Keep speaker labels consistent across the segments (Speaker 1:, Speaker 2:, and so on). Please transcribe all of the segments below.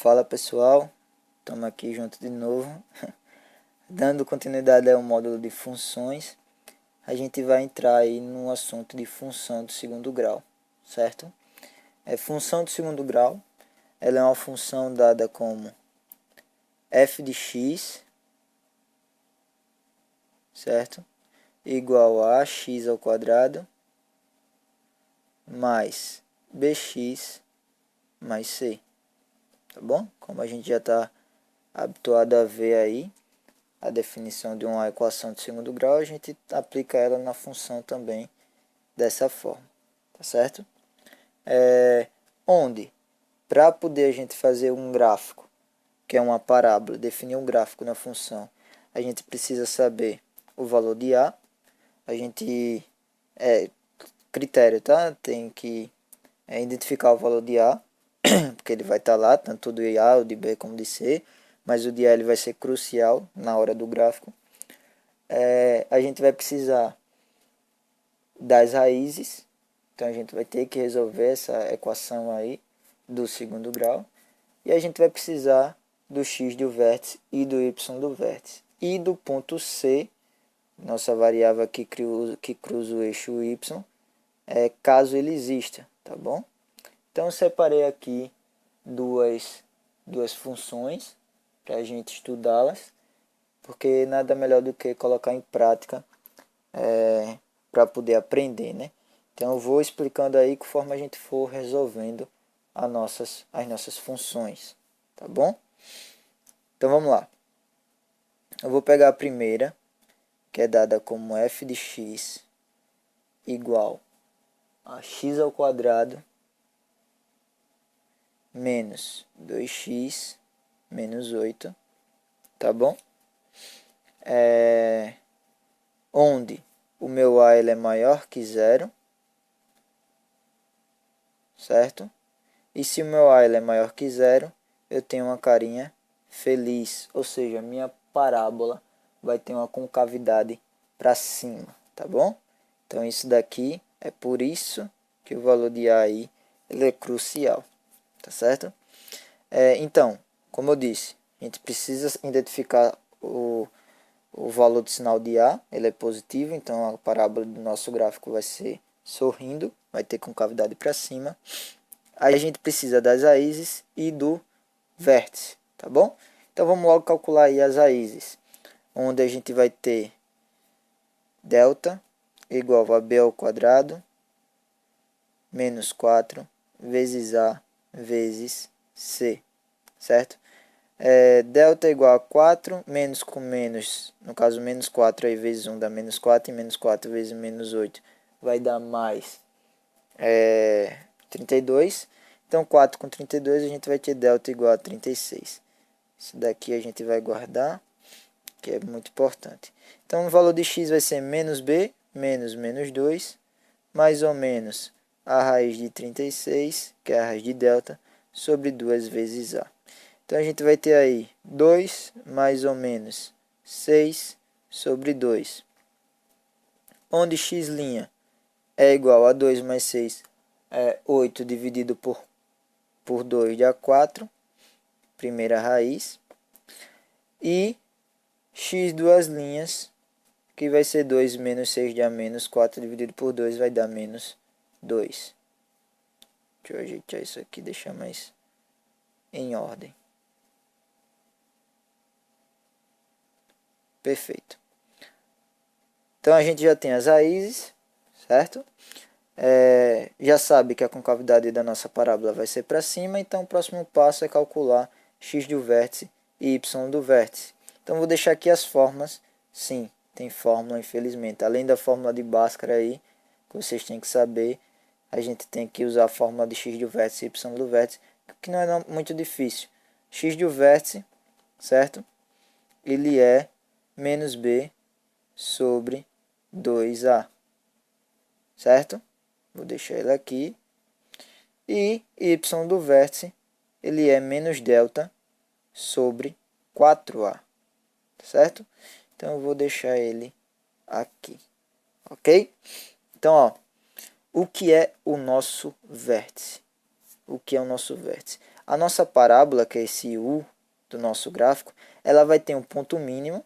Speaker 1: Fala pessoal, estamos aqui junto de novo, dando continuidade ao módulo de funções. A gente vai entrar aí no assunto de função do segundo grau, certo? Função do segundo grau, ela é uma função dada como f de x, certo? Igual a x ao quadrado mais bx mais c, tá bom? Como a gente já está habituado a ver aí a definição de uma equação de segundo grau, a gente aplica ela na função também dessa forma, tá certo? Onde, para poder a gente fazer um gráfico, que é uma parábola, definir um gráfico na função, a gente precisa saber o valor de a gente, critério, tá? Tem que identificar o valor de a, porque ele vai estar lá, tanto de a, o de b como de c, mas o de a ele vai ser crucial na hora do gráfico. A gente vai precisar das raízes, então a gente vai ter que resolver essa equação aí do segundo grau, e a gente vai precisar do x do vértice e do y do vértice, e do ponto C, nossa variável que cruza o eixo y, caso ele exista, tá bom? Então eu separei aqui duas funções para a gente estudá-las, porque nada melhor do que colocar em prática para poder aprender, né? Então eu vou explicando aí conforme a gente for resolvendo as nossas funções, tá bom? Então vamos lá. Eu vou pegar a primeira, que é dada como f de x igual a x ao quadrado menos 2x menos 8, tá bom? Onde o meu a ele é maior que zero, certo? E se o meu a ele é maior que zero, eu tenho uma carinha feliz, ou seja, a minha parábola vai ter uma concavidade para cima, tá bom? Então isso daqui é por isso que o valor de a aí ele é crucial, tá certo? Então, como eu disse, a gente precisa identificar o valor do sinal de a, ele é positivo, então a parábola do nosso gráfico vai ser sorrindo, vai ter concavidade para cima. Aí a gente precisa das raízes e do vértice, tá bom? Então vamos logo calcular aí as raízes, onde a gente vai ter delta igual a b ao quadrado menos 4 vezes a vezes c, certo? Delta igual a 4, menos com menos, no caso menos 4 aí vezes 1 dá menos 4, e menos 4 vezes menos 8 vai dar mais 32. Então 4 com 32 a gente vai ter delta igual a 36. Isso daqui a gente vai guardar, que é muito importante. Então o valor de x vai ser menos b, menos menos 2, mais ou menos a raiz de 36, que é a raiz de delta, sobre 2 vezes a. Então a gente vai ter aí 2 mais ou menos 6 sobre 2, onde x' é igual a 2 mais 6, 8 dividido por 2 dá 4, primeira raiz, e x duas linhas, que vai ser 2 menos 6 dá menos 4 dividido por 2 vai dar menos 2. Deixa eu ajeitar isso aqui, deixar mais em ordem. Perfeito. Então a gente já tem as raízes, certo? Já sabe que a concavidade da nossa parábola vai ser para cima, então o próximo passo é calcular x do vértice e y do vértice. Então vou deixar aqui as fórmulas. Sim, tem fórmula, infelizmente. Além da fórmula de Bhaskara aí, que vocês têm que saber, a gente tem que usar a fórmula de x do vértice e y do vértice, que não é muito difícil. X do vértice, certo? Ele é menos b sobre 2a, certo? Vou deixar ele aqui. E y do vértice, ele é menos delta sobre 4a, certo? Então eu vou deixar ele aqui, ok? Então, ó, o que é o nosso vértice? o que é o nosso vértice. A nossa parábola, que é esse U do nosso gráfico, ela vai ter um ponto mínimo,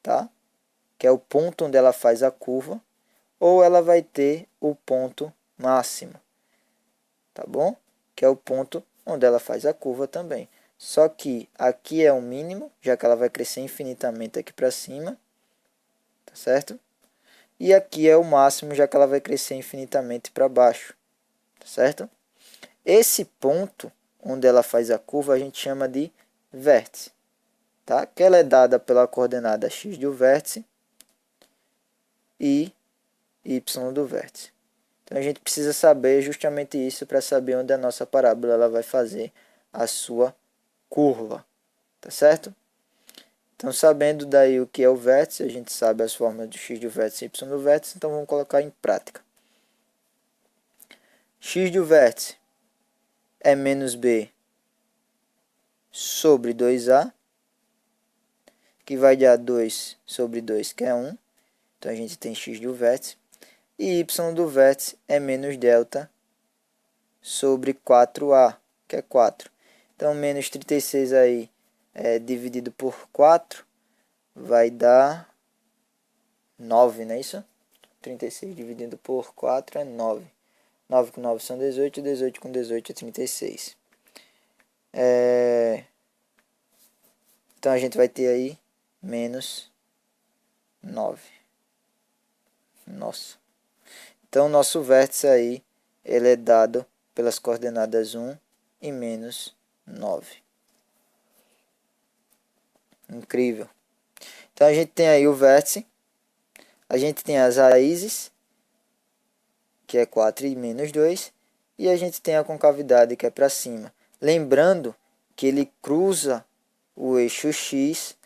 Speaker 1: tá? Que é o ponto onde ela faz a curva, ou ela vai ter o ponto máximo, tá bom? Que é o ponto onde ela faz a curva também. Só que aqui é o mínimo, já que ela vai crescer infinitamente aqui para cima, tá certo? E aqui é o máximo, já que ela vai crescer infinitamente para baixo, tá certo? Esse ponto onde ela faz a curva a gente chama de vértice, tá? Que ela é dada pela coordenada x do vértice e y do vértice. Então a gente precisa saber justamente isso para saber onde a nossa parábola ela vai fazer a sua curva, tá certo? Então, sabendo daí o que é o vértice, a gente sabe as formas do x do vértice e y do vértice, então vamos colocar em prática. X do vértice é menos b sobre 2a, que vai dar 2 sobre 2, que é 1. Então, a gente tem x do vértice. E y do vértice é menos delta sobre 4a, que é 4. Então, menos 36 aí dividido por 4 vai dar 9, não é isso? 36 dividido por 4 é 9. 9 com 9 são 18, 18 com 18 é 36. Então a gente vai ter aí menos 9. Nossa. Então nosso vértice aí, ele é dado pelas coordenadas 1 e menos 9. Incrível. Então a gente tem aí o vértice, a gente tem as raízes, que é 4 e menos 2, e a gente tem a concavidade, que é para cima. Lembrando que ele cruza o eixo x,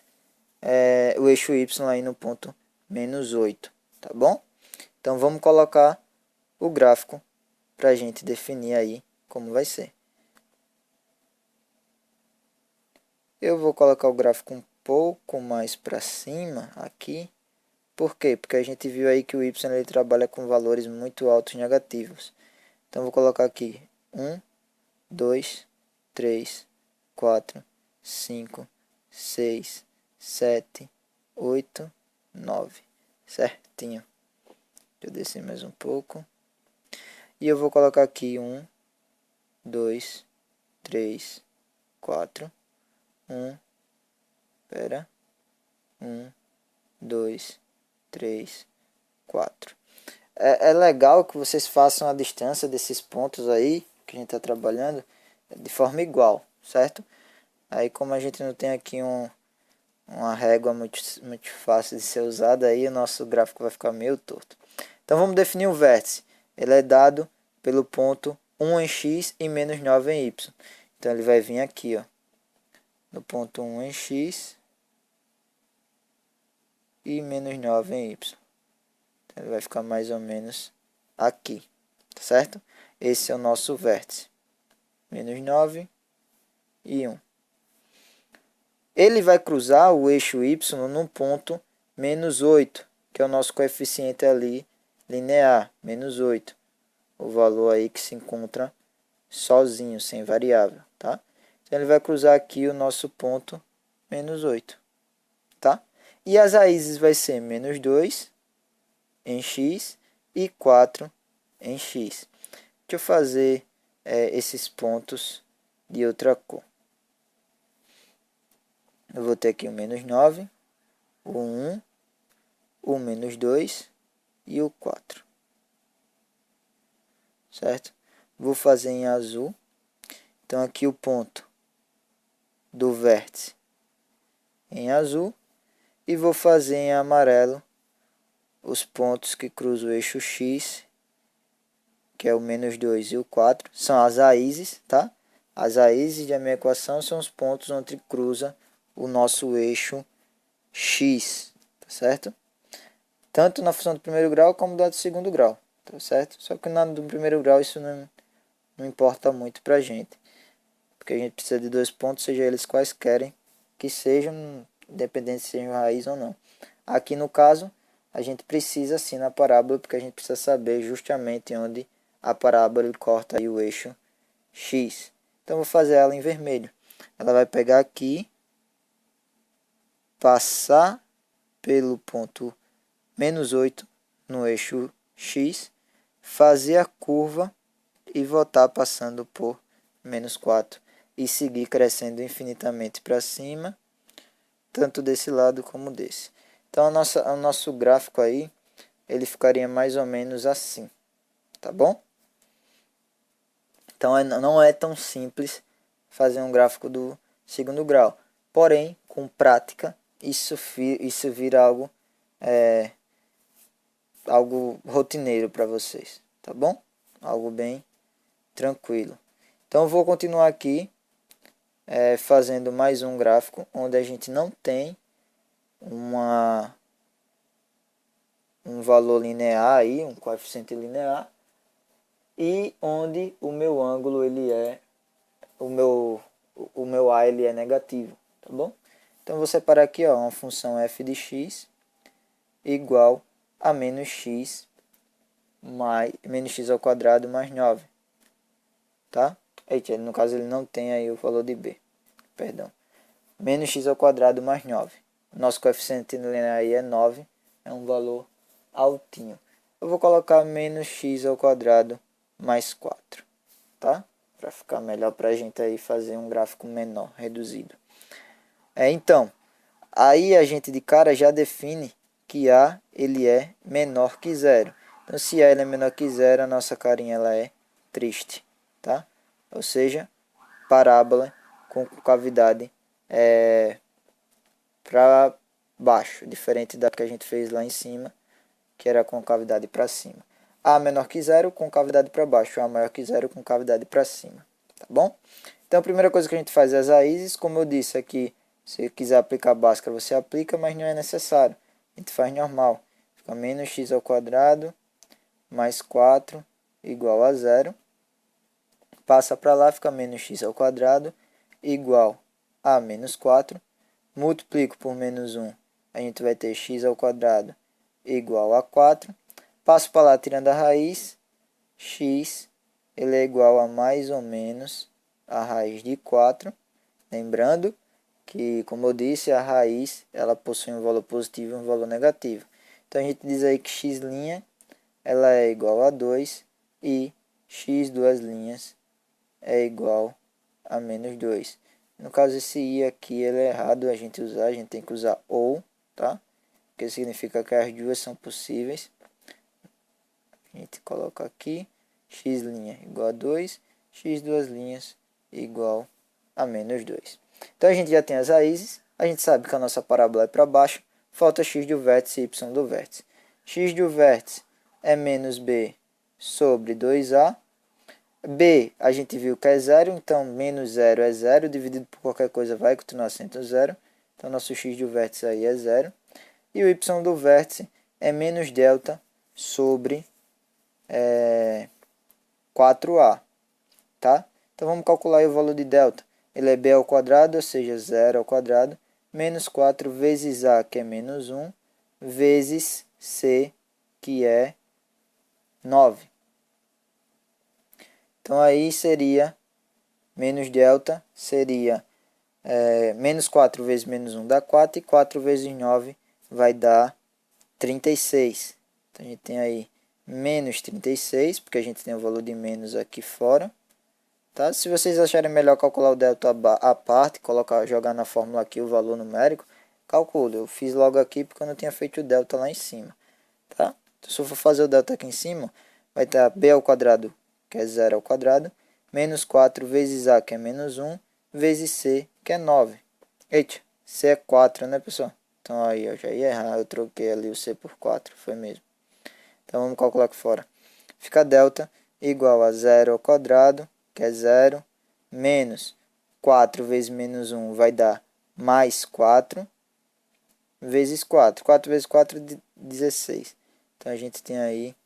Speaker 1: o eixo y aí no ponto menos 8, tá bom? Então vamos colocar o gráfico para a gente definir aí como vai ser. Eu vou colocar o gráfico um pouco mais para cima aqui. Por quê? Porque a gente viu aí que o y ele trabalha com valores muito altos negativos. Então vou colocar aqui 1, 2, 3, 4, 5, 6, 7, 8, 9. Certinho. Deixa eu descer mais um pouco. E eu vou colocar aqui 1, 2, 3, 4, 1, pera, 1, 2, 3, 4. É legal que vocês façam a distância desses pontos aí, que a gente está trabalhando, de forma igual, certo? Aí como a gente não tem aqui uma régua muito fácil de ser usada, aí o nosso gráfico vai ficar meio torto. Então vamos definir o vértice. Ele é dado pelo ponto 1 em x e menos 9 em y. Então ele vai vir aqui, ó, no ponto 1 em x e menos 9 em y. Então ele vai ficar mais ou menos aqui, tá certo? Esse é o nosso vértice. Menos 9 e 1. Ele vai cruzar o eixo y num ponto menos 8, que é o nosso coeficiente ali linear, menos 8. O valor aí que se encontra sozinho, sem variável, tá? Então ele vai cruzar aqui o nosso ponto menos 8, tá? E as raízes vai ser menos 2 em x e 4 em x. Deixa eu fazer esses pontos de outra cor. Eu vou ter aqui o menos 9, o 1, o menos 2 e o 4. Certo? Vou fazer em azul. Então aqui o ponto do vértice em azul. E vou fazer em amarelo os pontos que cruzam o eixo x, que é o menos 2 e o 4. São as raízes, tá? As raízes da minha equação são os pontos onde cruza o nosso eixo x, tá certo? Tanto na função do primeiro grau como da do segundo grau, tá certo? Só que na do primeiro grau isso não importa muito pra gente, porque a gente precisa de dois pontos, seja eles quais querem que sejam, independente se sejam raiz ou não. Aqui no caso, a gente precisa sim na parábola, porque a gente precisa saber justamente onde a parábola corta aí o eixo x. Então, vou fazer ela em vermelho. Ela vai pegar aqui, passar pelo ponto menos 8 no eixo x, fazer a curva e voltar passando por menos 4 e seguir crescendo infinitamente para cima, tanto desse lado como desse. Então, o nosso gráfico aí, ele ficaria mais ou menos assim, tá bom? Então, não é tão simples fazer um gráfico do segundo grau. Porém, com prática, isso vira algo rotineiro para vocês, tá bom? Algo bem tranquilo. Então, eu vou continuar aqui fazendo mais um gráfico onde a gente não tem um valor linear aí, um coeficiente linear, e onde o meu ângulo o meu a ele é negativo, tá bom? Então vou separar aqui, ó, uma função f de x igual a menos x ao quadrado mais 9, tá? Eita, no caso ele não tem aí o valor de b, perdão. Menos x ao quadrado mais 9. Nosso coeficiente linear aí é 9, é um valor altinho. Eu vou colocar menos x ao quadrado mais 4, tá? Para ficar melhor para a gente aí fazer um gráfico menor, reduzido. Então, aí a gente de cara já define que A ele é menor que zero. Então, se A ele é menor que zero, a nossa carinha ela é triste, tá? Ou seja, parábola com cavidade para baixo, diferente da que a gente fez lá em cima, que era com cavidade para cima. A menor que zero com cavidade para baixo, A maior que zero com cavidade para cima, tá bom? Então a primeira coisa que a gente faz é as raízes, como eu disse aqui, se quiser aplicar Bhaskara você aplica, mas não é necessário. A gente faz normal. Fica menos x ao quadrado mais 4 igual a zero. Passa para lá, fica menos x ao quadrado igual a menos 4. Multiplico por menos 1, a gente vai ter x ao quadrado igual a 4. Passo para lá tirando a raiz, x ele é igual a mais ou menos a raiz de 4. Lembrando que, como eu disse, a raiz ela possui um valor positivo e um valor negativo. Então a gente diz aí que x' ela é igual a 2 e x duas linhas é igual a menos 2. No caso, esse i aqui ele é errado a gente tem que usar ou, tá? Que significa que as duas são possíveis. A gente coloca aqui x' igual a 2, x duas linhas igual a menos 2. Então a gente já tem as raízes, a gente sabe que a nossa parábola é para baixo, falta x do vértice e y do vértice. X do vértice é menos b sobre 2a. B a gente viu que é zero, então menos 0 é zero, dividido por qualquer coisa vai continuar sendo zero. Então nosso x do vértice aí é zero. E o y do vértice é menos delta sobre 4a. Tá? Então vamos calcular aí o valor de delta. Ele é b ao quadrado, ou seja, 0 ao quadrado, menos 4 vezes a, que é menos 1, vezes c, que é 9. Então aí seria, menos delta seria menos 4 vezes menos 1 dá 4, e 4 vezes 9 vai dar 36. Então a gente tem aí menos 36, porque a gente tem o valor de menos aqui fora. Tá? Se vocês acharem melhor calcular o delta à parte, jogar na fórmula aqui o valor numérico, calcule. Eu fiz logo aqui porque eu não tinha feito o delta lá em cima. Tá? Então, se eu for fazer o delta aqui em cima, vai estar b ao quadrado, que é 0 ao quadrado, menos 4 vezes a, que é menos 1, vezes c, que é 9. Eita, c é 4, né, pessoal? Então aí eu já ia errar, eu troquei ali o c por 4, foi mesmo. Então vamos calcular aqui fora. Fica delta igual a 0 ao quadrado, que é 0, menos 4 vezes menos 1 vai dar mais 4, vezes 4. 4 vezes 4 é 16. Então a gente tem aí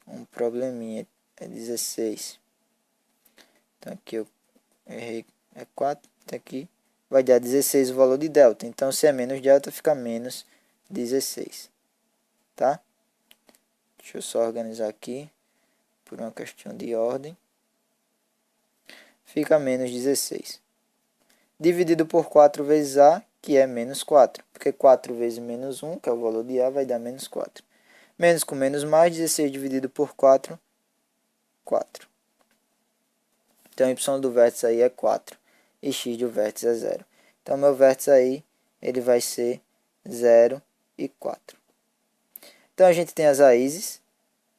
Speaker 1: um probleminha, é 16. Então aqui eu errei, é 4, aqui vai dar 16 o valor de delta. Então se é menos delta, fica menos 16. Tá? Deixa eu só organizar aqui, por uma questão de ordem. fica menos 16. Dividido por 4 vezes A, que é menos 4. Porque 4 vezes menos 1, que é o valor de A, vai dar menos 4. Menos com menos mais, 16 dividido por 4, 4. Então, y do vértice aí é 4. E x do vértice é 0. Então, meu vértice aí, ele vai ser 0 e 4. Então, a gente tem as raízes,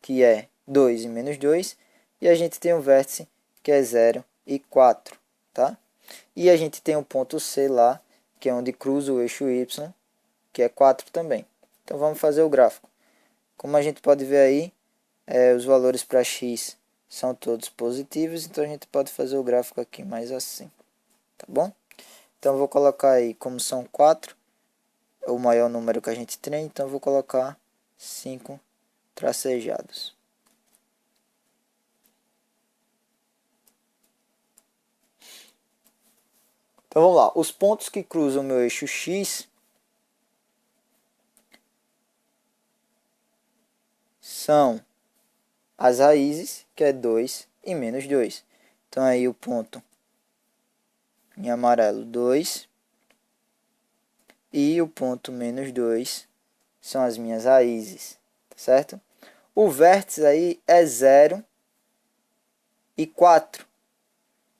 Speaker 1: que é 2 e menos 2. E a gente tem o vértice, que é 0 e 4. Tá? E a gente tem o ponto C lá, que é onde cruza o eixo y, que é 4 também. Então, vamos fazer o gráfico. Como a gente pode ver aí, os valores para x são todos positivos, então a gente pode fazer o gráfico aqui mais assim, tá bom? Então eu vou colocar aí, como são 4, o maior número que a gente tem, então eu vou colocar 5 tracejados. Então vamos lá, os pontos que cruzam o meu eixo x são as raízes, que é 2 e menos 2. Então aí o ponto em amarelo 2 e o ponto menos 2 são as minhas raízes, certo? O vértice aí é 0 e 4.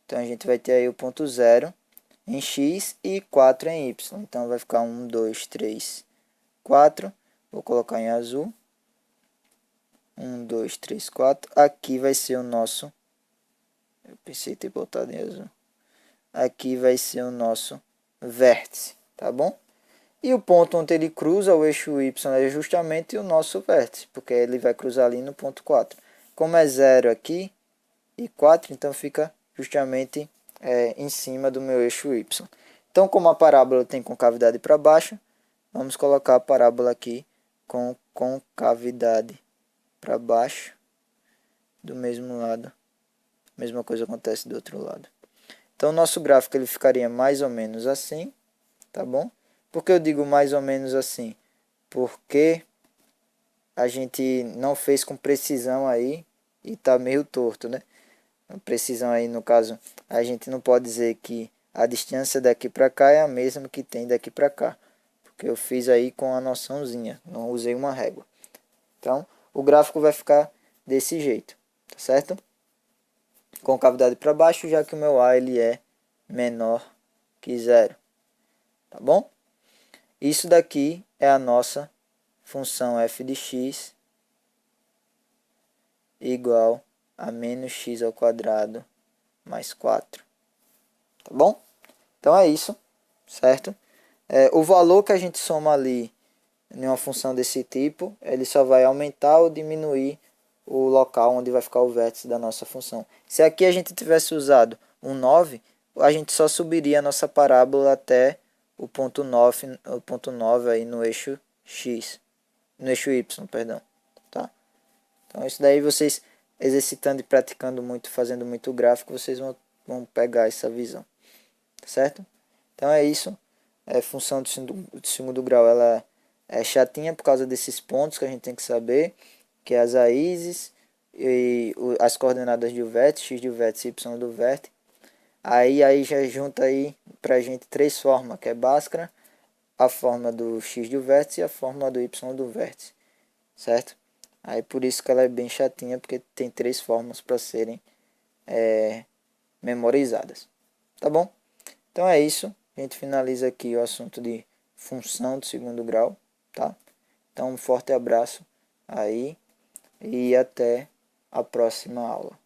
Speaker 1: Então a gente vai ter aí o ponto 0 em x e 4 em y. Então vai ficar 1, 2, 3, 4. Vou colocar em azul. 1, 2, 3, 4. Aqui vai ser o nosso... Eu pensei em ter botado em azul. Aqui vai ser o nosso vértice, tá bom? E o ponto onde ele cruza o eixo y é justamente o nosso vértice, porque ele vai cruzar ali no ponto 4. Como é 0 aqui e 4, então fica justamente em cima do meu eixo y. Então, como a parábola tem concavidade para baixo, vamos colocar a parábola aqui com concavidade para baixo, do mesmo lado. A mesma coisa acontece do outro lado. Então, o nosso gráfico ele ficaria mais ou menos assim, tá bom? Por que eu digo mais ou menos assim? Porque a gente não fez com precisão aí e tá meio torto, né? Precisão aí, no caso, a gente não pode dizer que a distância daqui para cá é a mesma que tem daqui para cá. Porque eu fiz aí com a noçãozinha, não usei uma régua. Então, o gráfico vai ficar desse jeito, tá certo? Concavidade para baixo, já que o meu A ele é menor que 0, tá bom? Isso daqui é a nossa função f de x igual a menos x ao quadrado mais 4. Tá bom? Então é isso, certo? O valor que a gente soma ali em uma função desse tipo, ele só vai aumentar ou diminuir o local onde vai ficar o vértice da nossa função. Se aqui a gente tivesse usado um 9, a gente só subiria a nossa parábola até o ponto 9 aí no eixo x, no eixo y, perdão, tá? Então isso daí vocês exercitando e praticando muito, fazendo muito gráfico, vocês vão pegar essa visão, tá certo? Então é isso. Função do segundo grau, ela é chatinha por causa desses pontos que a gente tem que saber, que é as raízes e as coordenadas do vértice, x do vértice, y do vértice. Aí já junta aí pra gente três formas, que é Bhaskara, a forma do x do vértice e a forma do y do vértice, certo? Aí por isso que ela é bem chatinha, porque tem três formas para serem memorizadas, tá bom? Então é isso, a gente finaliza aqui o assunto de função do segundo grau, tá? Então um forte abraço aí e até a próxima aula.